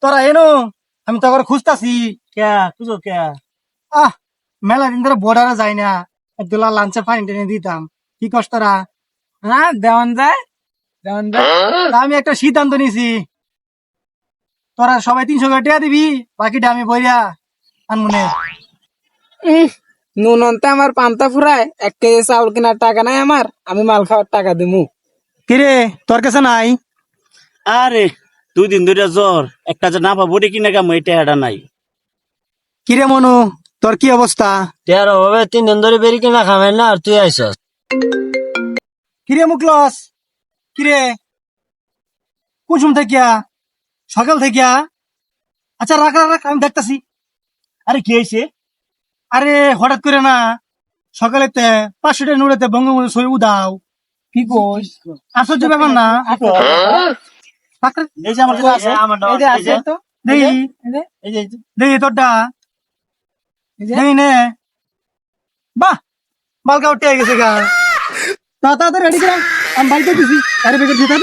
তোরা এনো আমি তো আবার খুঁজতাছি কে খুঁজো কে আহ মেলা দিন ধরে বর্ডারে যাই না একদুলা লাঞ্চে ফাইন টেনে দিতাম কি কষ্ট তোরা হ্যাঁ দেওয়ান যায় তা আমি একটা সিদ্ধান্ত নিছি তোরা সবাই 300 করে টাকা দিবি বাকিটা আমি বইরা আনমনে নুন অন্তে আমার পান্তা ফুরায় 1 কেজি চাউল কেনার টাকা নাই আমার, আমি মাল খাওয়ার টাকা দিমু। কিরে তোর কাছে নাই? আরে 2 দিন ধরে জ্বর, একটা যে না পাবো কিনে কাম এটা এটা নাই। কিরে মনু তোর কি অবস্থা? টের অভাবে 3 দিন ধরে বেরি কিনা খামেন না আর তুই আইসস। কিরে মুকলস কিরে কুসুম থাকিয়া সকাল থাকিয়া আচ্ছা রাখ রাখ রাখ, আমি দেখতাছি। আরে কি হয়েছে? আরে হঠাৎ করে না সকালেতে 500 টাকা নোড়েতে বঙ্গবন্ধু ছবি উদাও কি কইস? আশ্চর্য ব্যাপার না? রাখ, রাখ। এই যে আমার কাছে আছে, এই যে আছে তো, দেখি এই যে দেখি তোরটা দেখি নে বাহ মালকা উঠে গেছে গা তাড়াতাড়ি রেডি করা আমি বাইকে দিছি আরে বেগে দিতে